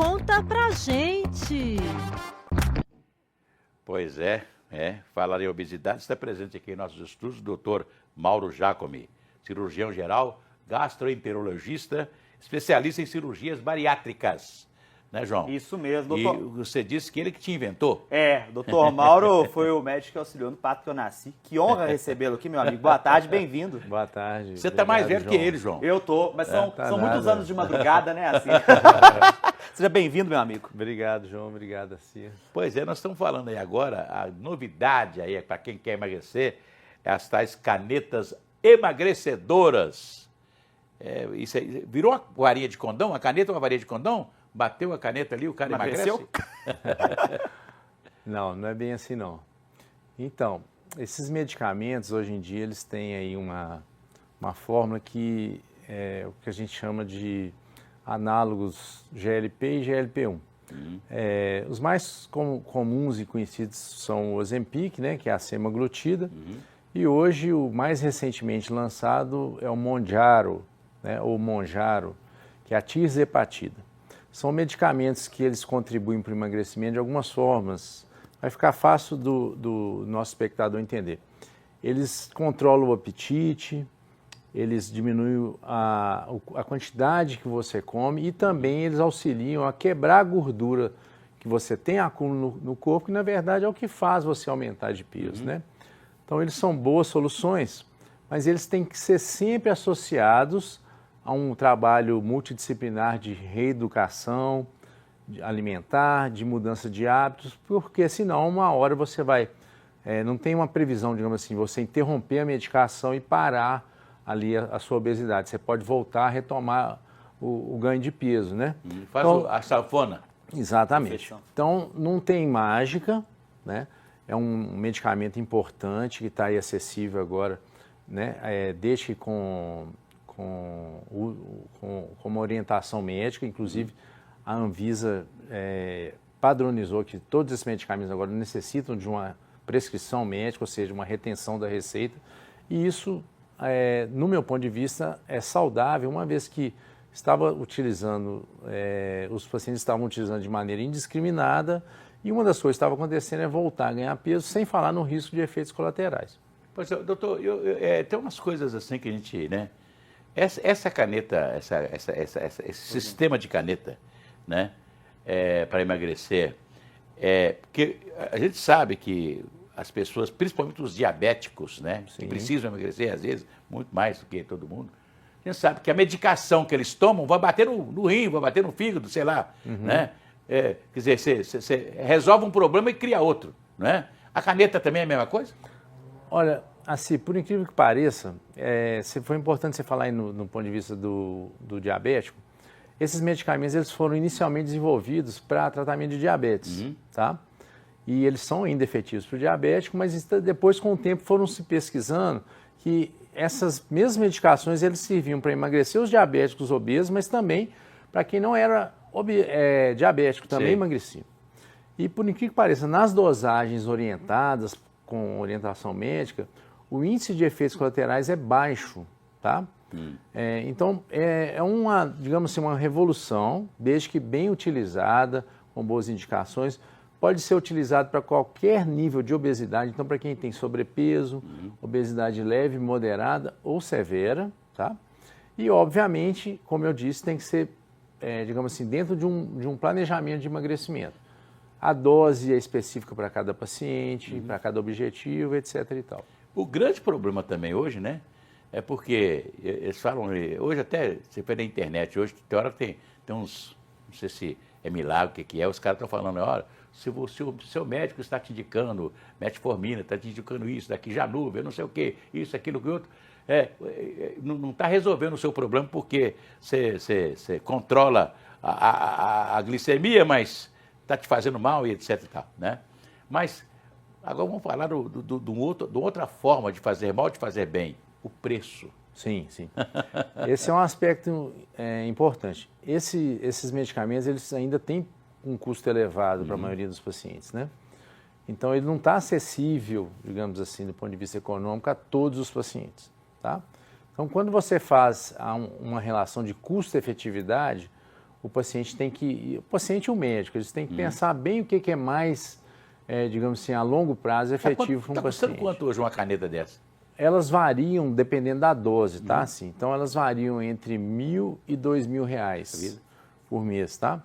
conta pra gente. Pois é. Falar em obesidade, está presente aqui em nossos estudos o doutor Mauro Giacomi, cirurgião geral, gastroenterologista, especialista em cirurgias bariátricas. Né, João? Isso mesmo, doutor. E você disse que ele que te inventou. Doutor Mauro foi o médico que auxiliou no parto que eu nasci. Que honra recebê-lo aqui, meu amigo. Boa tarde, bem-vindo. Boa tarde. Você está mais velho que ele, João. Eu tô, mas são tá muitos nada. anos de madrugada, né, assim. Seja bem-vindo, meu amigo. Obrigado, João. Obrigado, Assia. Pois é, nós estamos falando aí agora, a novidade aí para quem quer emagrecer, é as tais canetas emagrecedoras. Isso aí, virou uma varinha de condão? A caneta é uma varinha de condão? Bateu a caneta ali, o cara Emagreceu? emagrece? Não é bem assim, não. Então, esses medicamentos, hoje em dia, eles têm aí uma fórmula que é o que a gente chama de análogos GLP e GLP-1. Os mais comuns e conhecidos são o Ozempic, né, que é a semaglutida, e hoje o mais recentemente lançado é o Mounjaro, né, ou Mounjaro, que é a tirzepatida. São medicamentos que eles contribuem para o emagrecimento de algumas formas. Vai ficar fácil do nosso espectador entender. Eles controlam o apetite, eles diminuem a quantidade que você come e também eles auxiliam a quebrar a gordura que você tem acúmulo no corpo, que na verdade é o que faz você aumentar de peso, né? Então eles são boas soluções, mas eles têm que ser sempre associados a um trabalho multidisciplinar de reeducação alimentar, de mudança de hábitos, porque senão uma hora você vai, não tem uma previsão, digamos assim, você interromper a medicação e parar ali a sua obesidade. Você pode voltar a retomar o ganho de peso, né? Faz então, a sanfona. Exatamente. Então, não tem mágica, né? É um medicamento importante que está aí acessível agora, né? Desde que com uma orientação médica, inclusive a Anvisa padronizou que todos esses medicamentos agora necessitam de uma prescrição médica, ou seja, uma retenção da receita, e isso, no meu ponto de vista, é saudável, uma vez que os pacientes estavam utilizando de maneira indiscriminada, e uma das coisas que estava acontecendo é voltar a ganhar peso, sem falar no risco de efeitos colaterais. Pois, doutor, tem umas coisas assim que a gente, né? Essa caneta, esse sistema de caneta, né, para emagrecer, porque a gente sabe que as pessoas, principalmente os diabéticos, né, que precisam emagrecer, às vezes, muito mais do que todo mundo, a gente sabe que a medicação que eles tomam vai bater no rim, vai bater no fígado, sei lá, né? Quer dizer, você resolve um problema e cria outro, né? A caneta também é a mesma coisa? Olha, assim, por incrível que pareça, foi importante você falar aí no ponto de vista do diabético. Esses medicamentos eles foram inicialmente desenvolvidos para tratamento de diabetes, tá? E eles são ainda efetivos para o diabético, mas depois, com o tempo, foram se pesquisando que essas mesmas medicações eles serviam para emagrecer os diabéticos obesos, mas também para quem não era diabético, também emagrecia. E por incrível que pareça, nas dosagens orientadas, com orientação médica, o índice de efeitos colaterais é baixo, tá? Então, digamos assim, uma revolução, desde que bem utilizada, com boas indicações, pode ser utilizado para qualquer nível de obesidade, então para quem tem sobrepeso, obesidade leve, moderada ou severa, tá? E, obviamente, como eu disse, tem que ser, digamos assim, dentro de um planejamento de emagrecimento. A dose é específica para cada paciente, para cada objetivo, etc. e tal. O grande problema também hoje, né, é porque eles falam, hoje até, você foi na internet, hoje tem hora que tem uns, não sei se é milagre, o que é, os caras estão falando, olha, se o seu médico está te indicando metformina, está te indicando isso, daqui Janúvia, não sei o que, isso, aquilo, que outro, não está resolvendo o seu problema porque você controla a glicemia, mas está te fazendo mal e etc e tal, né? Mas agora vamos falar de outra forma de fazer mal, de fazer bem, o preço. Sim, sim. Esse é um aspecto importante. Esses medicamentos, eles ainda têm um custo elevado para a maioria dos pacientes, né? Então, ele não está acessível, digamos assim, do ponto de vista econômico, a todos os pacientes, tá? Então, quando você faz uma relação de custo-efetividade, o paciente e o médico, eles têm que pensar bem o que é mais, digamos assim, a longo prazo efetivo para um Está custando paciente. quanto hoje uma caneta dessa? Elas variam dependendo da dose, tá? Assim, então elas variam entre R$1.000 e R$2.000 por mês, tá?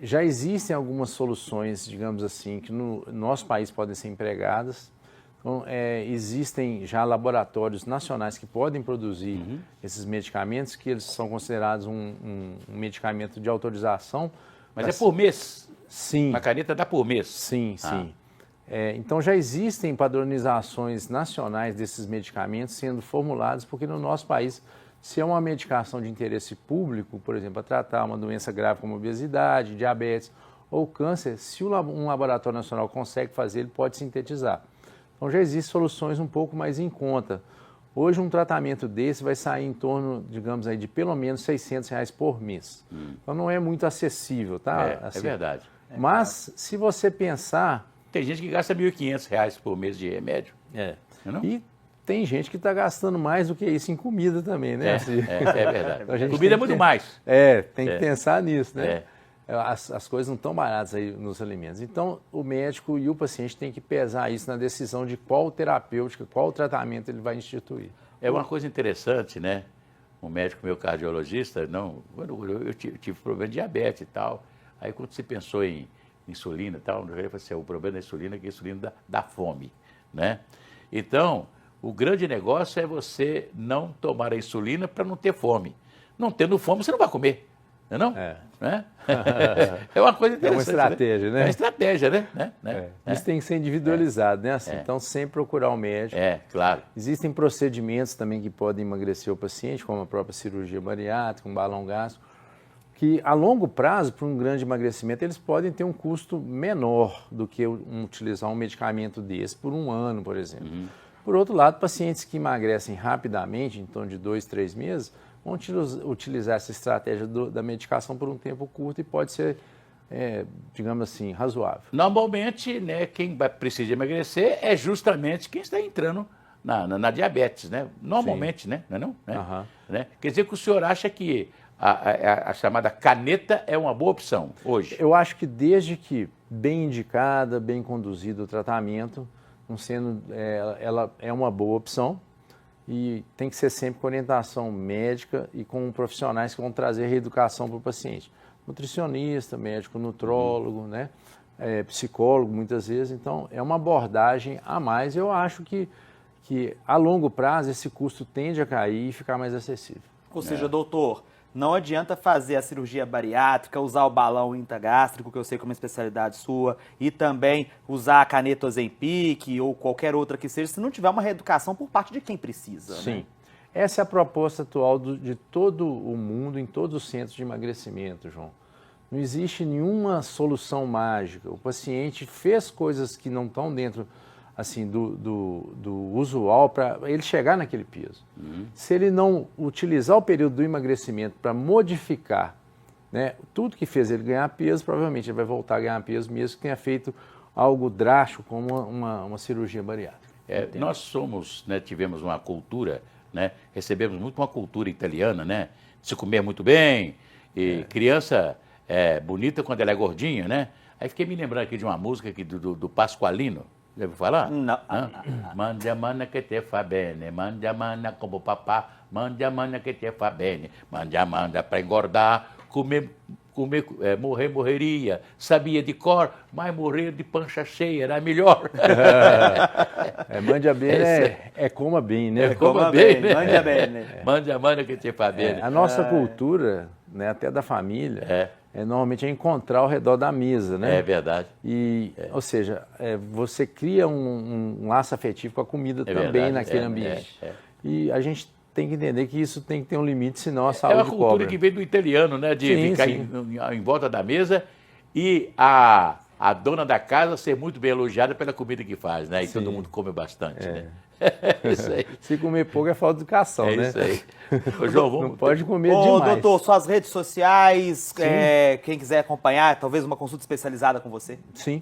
Já existem algumas soluções, digamos assim, que no nosso país podem ser empregadas. Então, existem já laboratórios nacionais que podem produzir esses medicamentos, que eles são considerados um medicamento de autorização. Mas é por mês? Sim. Uma caneta dá por mês? Sim, sim. Então já existem padronizações nacionais desses medicamentos sendo formulados, porque no nosso país, se é uma medicação de interesse público, por exemplo, para tratar uma doença grave como obesidade, diabetes ou câncer, se um laboratório nacional consegue fazer, ele pode sintetizar. Então já existem soluções um pouco mais em conta. Hoje um tratamento desse vai sair em torno, digamos aí, de pelo menos R$600 por mês. Então não é muito acessível, tá? É verdade. Mas se você pensar... Tem gente que gasta R$1.500 por mês de remédio. Não? E tem gente que está gastando mais do que isso em comida também, né? É verdade. A gente Comida é muito mais. Tem que pensar nisso, né? As coisas não estão baratas aí nos alimentos. Então, o médico e o paciente têm que pesar isso na decisão de qual terapêutica, qual tratamento ele vai instituir. É uma coisa interessante, né? Um médico meu cardiologista, eu tive problema de diabetes e tal. Aí quando se pensou em insulina e tal, ele falou assim, o problema da insulina é que a insulina dá fome, né? Então, o grande negócio é você não tomar a insulina para não ter fome. Não tendo fome, você não vai comer, não é? Né? É uma coisa interessante. É uma estratégia, né? É uma estratégia, né? Isso tem que ser individualizado, né? Assim, então, sem procurar o médico. Claro. Existem procedimentos também que podem emagrecer o paciente, como a própria cirurgia bariátrica, um balão gástrico, que a longo prazo, para um grande emagrecimento, eles podem ter um custo menor do que utilizar um medicamento desse por um ano, por exemplo. Por outro lado, pacientes que emagrecem rapidamente, em torno de 2, 3 meses, vão utilizar essa estratégia da medicação por um tempo curto e pode ser, digamos assim, razoável. Normalmente, né, quem precisa emagrecer é justamente quem está entrando na diabetes, né? Normalmente, né? Não é não? Né? Quer dizer que o senhor acha que a chamada caneta é uma boa opção hoje? Eu acho que desde que bem indicada, bem conduzido o tratamento, ela é uma boa opção e tem que ser sempre com orientação médica e com profissionais que vão trazer reeducação para o paciente. Nutricionista, médico, nutrólogo, né? Psicólogo muitas vezes. Então, é uma abordagem a mais. Eu acho que a longo prazo esse custo tende a cair e ficar mais acessível. Ou seja, doutor, não adianta fazer a cirurgia bariátrica, usar o balão intragástrico, que eu sei que é uma especialidade sua, e também usar a caneta Ozempic ou qualquer outra que seja, se não tiver uma reeducação por parte de quem precisa. Sim. Né? Essa é a proposta atual de todo o mundo, em todos os centros de emagrecimento, João. Não existe nenhuma solução mágica. O paciente fez coisas que não estão dentro assim, do usual para ele chegar naquele peso. Se ele não utilizar o período do emagrecimento para modificar, né, tudo que fez ele ganhar peso, provavelmente ele vai voltar a ganhar peso mesmo que tenha feito algo drástico como uma cirurgia bariátrica. Nós somos, né, tivemos uma cultura, né, recebemos muito uma cultura italiana, né, de se comer muito bem, e criança bonita quando ela é gordinha, né? Aí fiquei me lembrando aqui de uma música aqui do Pasqualino. Já ouviu falar? Não. Mangia mana que te fa bene, mangia mana como papá, mangia mana que te fa bene, mangia mana para engordar, comer, morreria, sabia de cor, mas morrer de pancha cheia era melhor. Mangia bene coma bem, né? Coma bem, né? Mangia bene. Mangia mana que te fa bene. A nossa cultura, né, até da família, normalmente é encontrar ao redor da mesa, né? É verdade. Ou seja, você cria um laço afetivo com a comida também verdade, naquele ambiente. E a gente tem que entender que isso tem que ter um limite, senão a É saúde uma cultura cobra. que vem do italiano, né? De Sim, ficar sim. em volta da mesa e a dona da casa ser muito bem elogiada pela comida que faz, né? E todo mundo come bastante, né? É isso aí. Se comer pouco é falta de educação, né? Isso aí. Ô, João, vamos... Não pode comer Ô, demais. doutor, suas redes sociais, quem quiser acompanhar, talvez uma consulta especializada com você. Sim.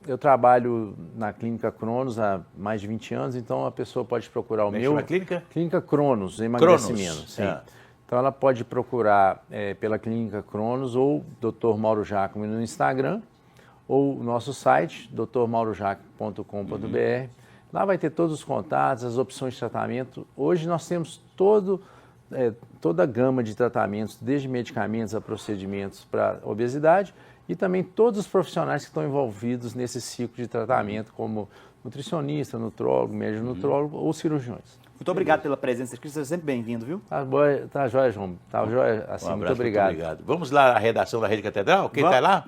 Eu trabalho na Clínica Cronos há mais de 20 anos, então a pessoa pode procurar o Como é que meu... chama a clínica? Clínica Cronos, emagrecimento. Cronos. Sim. Então ela pode procurar pela Clínica Cronos ou Dr. Mauro Jacome no Instagram ou o nosso site, drmaurojacome.com.br. Lá vai ter todos os contatos, as opções de tratamento. Hoje nós temos toda a gama de tratamentos, desde medicamentos a procedimentos para obesidade e também todos os profissionais que estão envolvidos nesse ciclo de tratamento, como nutricionista, nutrólogo, médico nutrólogo ou cirurgiões. Muito obrigado pela presença aqui, você é sempre bem-vindo, viu? Tá jóia, João. Tá jóia, assim, Um abraço, muito obrigado. Vamos lá à redação da Rede Catedral? Quem está lá?